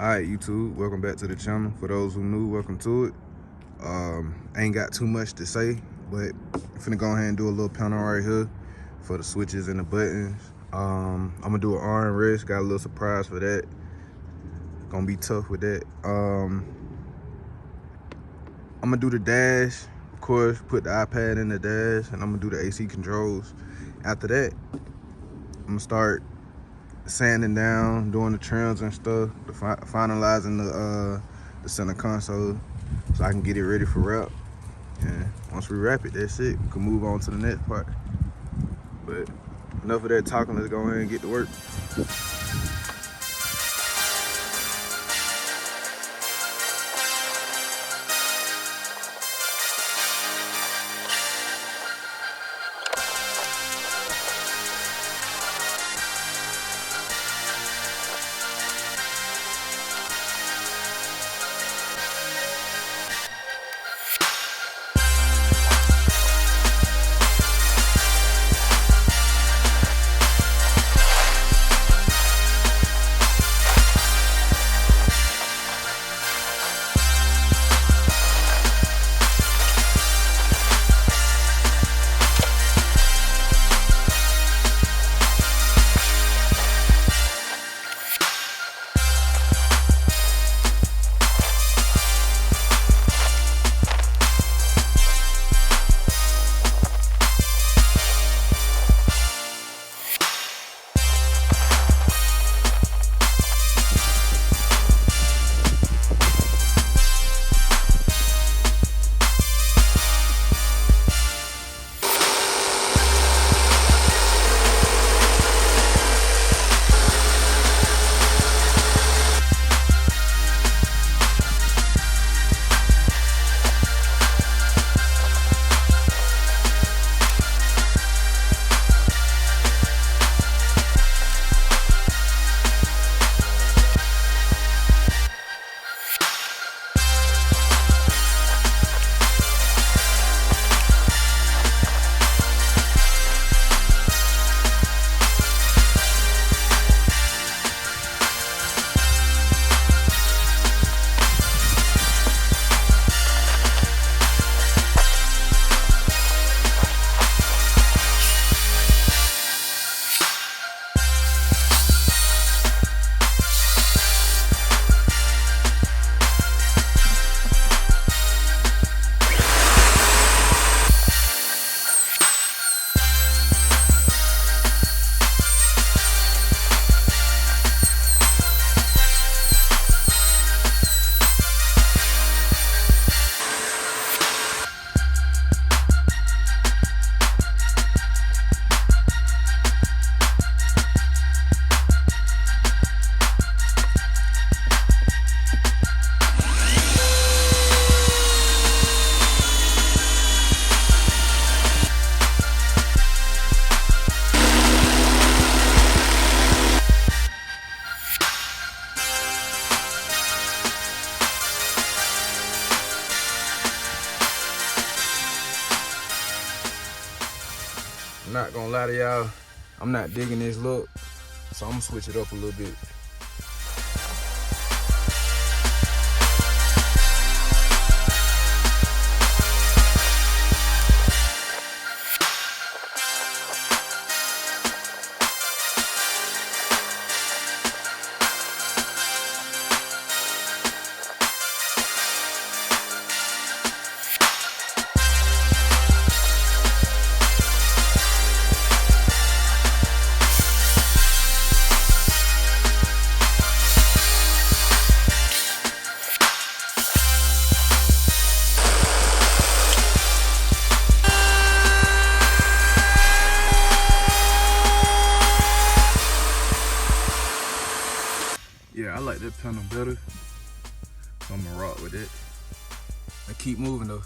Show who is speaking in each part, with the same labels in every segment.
Speaker 1: Alright, YouTube, welcome back to the channel. For those who new, welcome to it. I ain't got too much to say, but I'm finna go ahead and do a little panel right here for the switches and the buttons. I'm gonna do an arm rest, got a little surprise for that. Gonna be tough with that. I'm gonna do the dash, of course, put the iPad in the dash, and I'm gonna do the AC controls. After that, I'm gonna start sanding down, doing the trims and stuff, finalizing the center console so I can get it ready for wrap. And once we wrap it, that's it. We can move on to the next part. But enough of that talking, let's go ahead and get to work. I'm not gonna lie to y'all, I'm not digging this look, so I'm gonna switch it up a little bit. Yeah, I like that panel better, so I'm gonna rock with it. And keep moving though.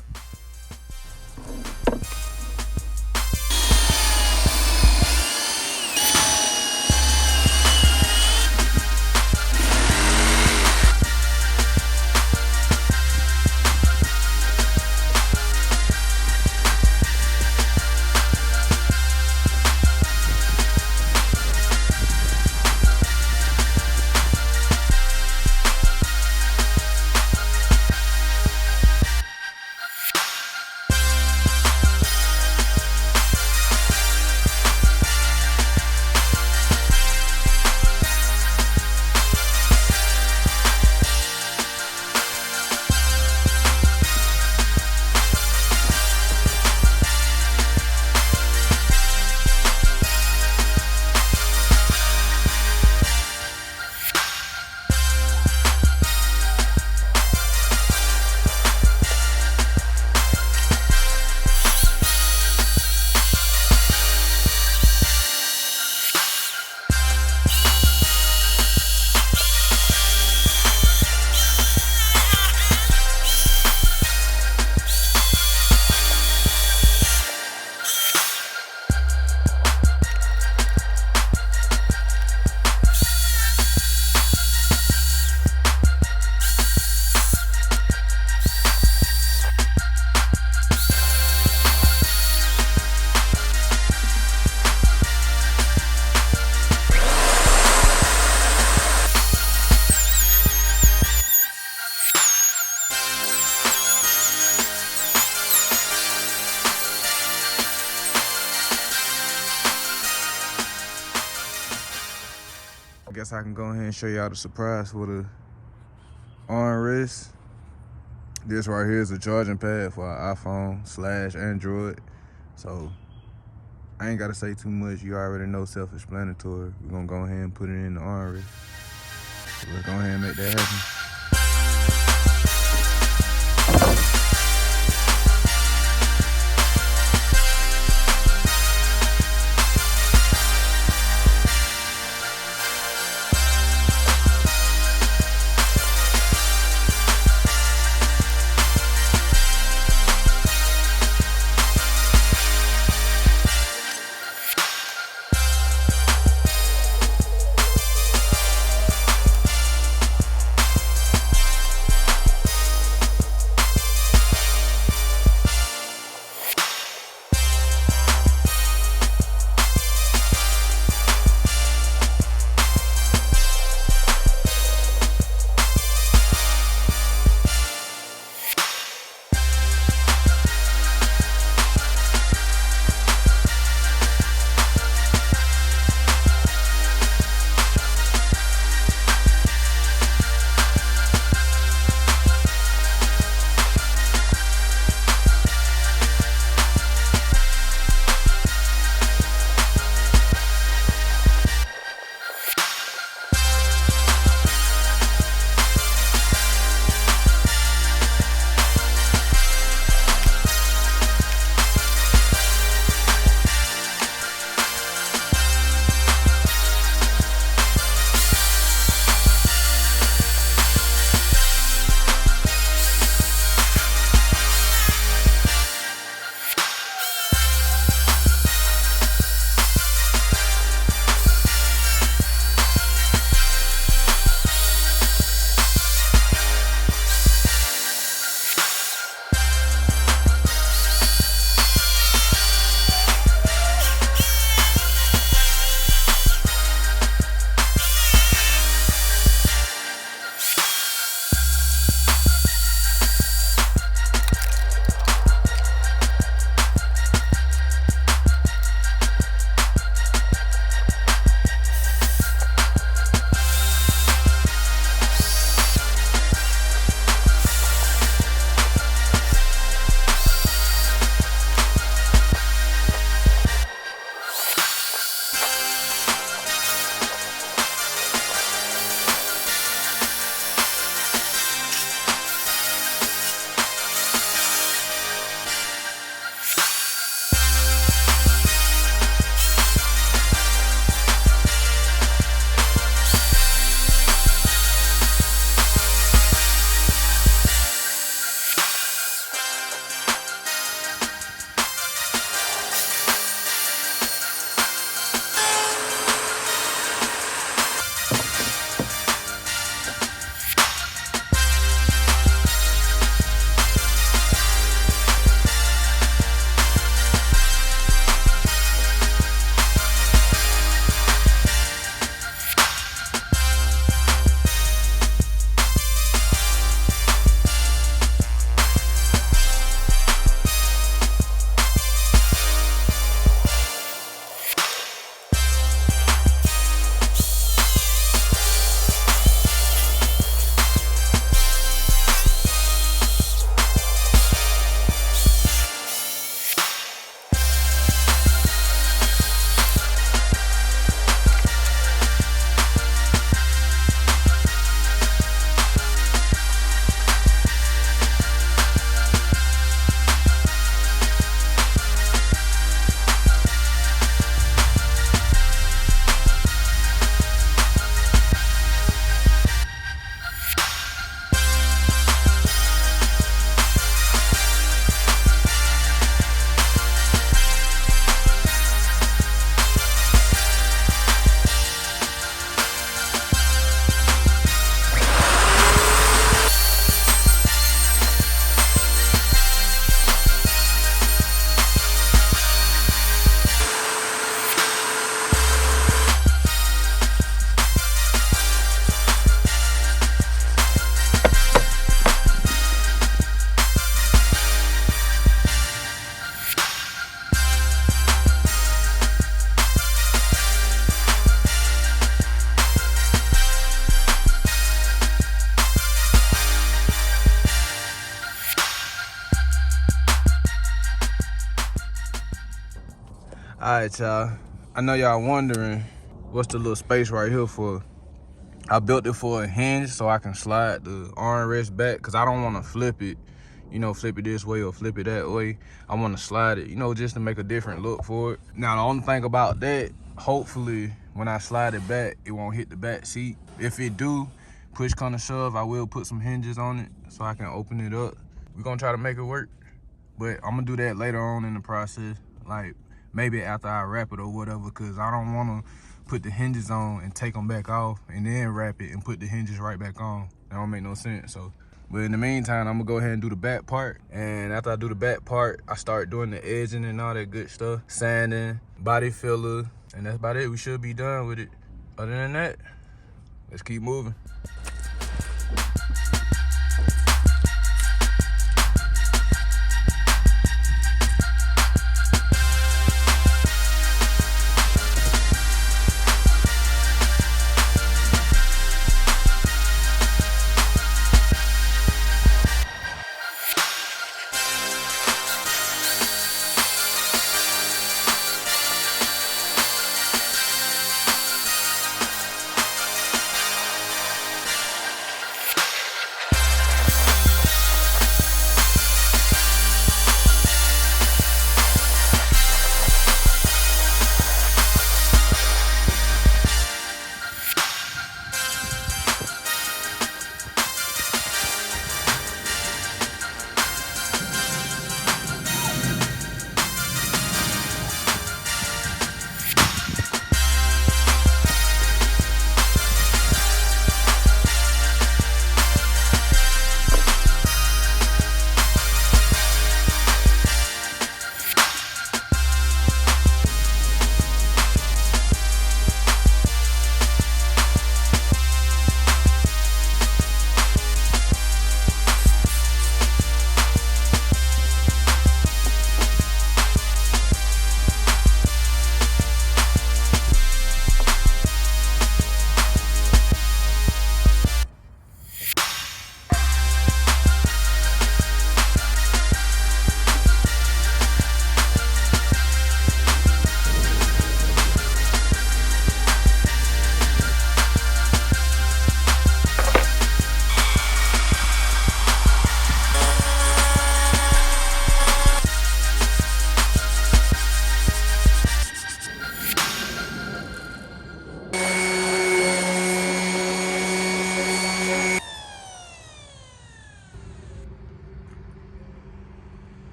Speaker 1: guess I can go ahead and show y'all the surprise for the armrest. This right here is a charging pad for our iPhone/Android. So I ain't gotta say too much. You already know, self-explanatory. We're gonna go ahead and put it in the armrest. So let's go ahead and make that happen. Alright, y'all. I know y'all wondering what's the little space right here for. I built it for a hinge so I can slide the armrest back because I don't want to flip it, you know, flip it this way or flip it that way. I want to slide it, you know, just to make a different look for it. Now, the only thing about that, hopefully, when I slide it back, it won't hit the back seat. If it do, push come to shove, I will put some hinges on it so I can open it up. We're going to try to make it work, but I'm going to do that later on in the process, like maybe after I wrap it or whatever, because I don't want to put the hinges on and take them back off and then wrap it and put the hinges right back on. That don't make no sense. So, but in the meantime, I'm gonna go ahead and do the back part. And after I do the back part, I start doing the edging and all that good stuff, sanding, body filler, and that's about it. We should be done with it. Other than that, let's keep moving.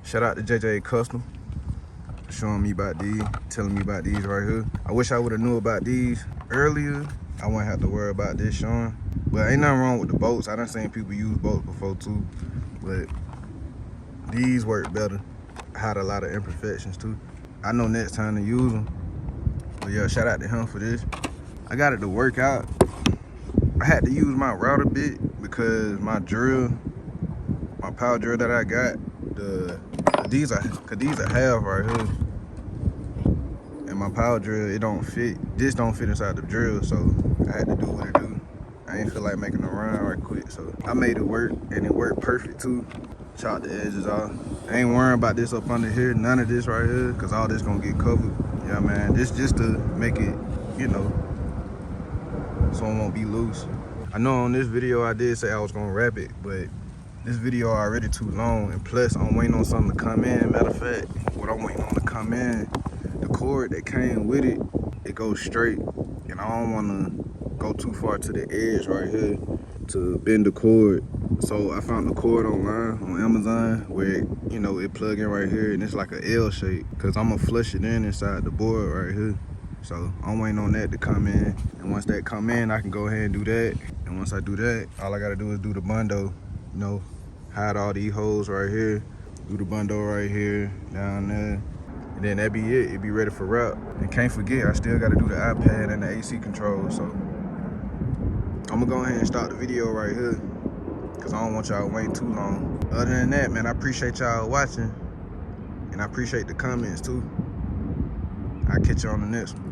Speaker 1: Shout out to JJ Custom, showing me about these, telling me about these right here. I wish I would have knew about these earlier. I wouldn't have to worry about this showing. But ain't nothing wrong with the bolts. I done seen people use bolts before too, but these work better. I had a lot of imperfections too. I know next time to use them. But yeah, shout out to him for this. I got it to work out. I had to use my router bit because my drill, my power drill that I got, these are half right here. And my power drill, it don't fit. This don't fit inside the drill, so I had to do what it do. I ain't feel like making a run right quick, so I made it work, and it worked perfect too. Chopped the edges off. I ain't worrying about this up under here, none of this right here, cause all this gonna get covered. Yeah, man, this just to make it, you know, so it won't be loose. I know on this video I did say I was gonna wrap it, but this video already too long, and plus I'm waiting on something to come in. Matter of fact, what I'm waiting on to come in, the cord that came with it, it goes straight, and I don't wanna go too far to the edge right here to bend the cord. So I found the cord online on Amazon where, you know, it plug in right here and it's like an L shape, cause I'm gonna flush it in inside the board right here. So I'm waiting on that to come in, and once that come in, I can go ahead and do that. And once I do that, all I gotta do is do the bundle, you know, hide all these holes right here, do the bundle right here, down there, and then that be it. It be ready for wrap. And can't forget, I still gotta do the iPad and the AC control. So I'm gonna go ahead and start the video right here, cause I don't want y'all waiting too long. Other than that, man, I appreciate y'all watching, and I appreciate the comments too. I'll catch you on the next one.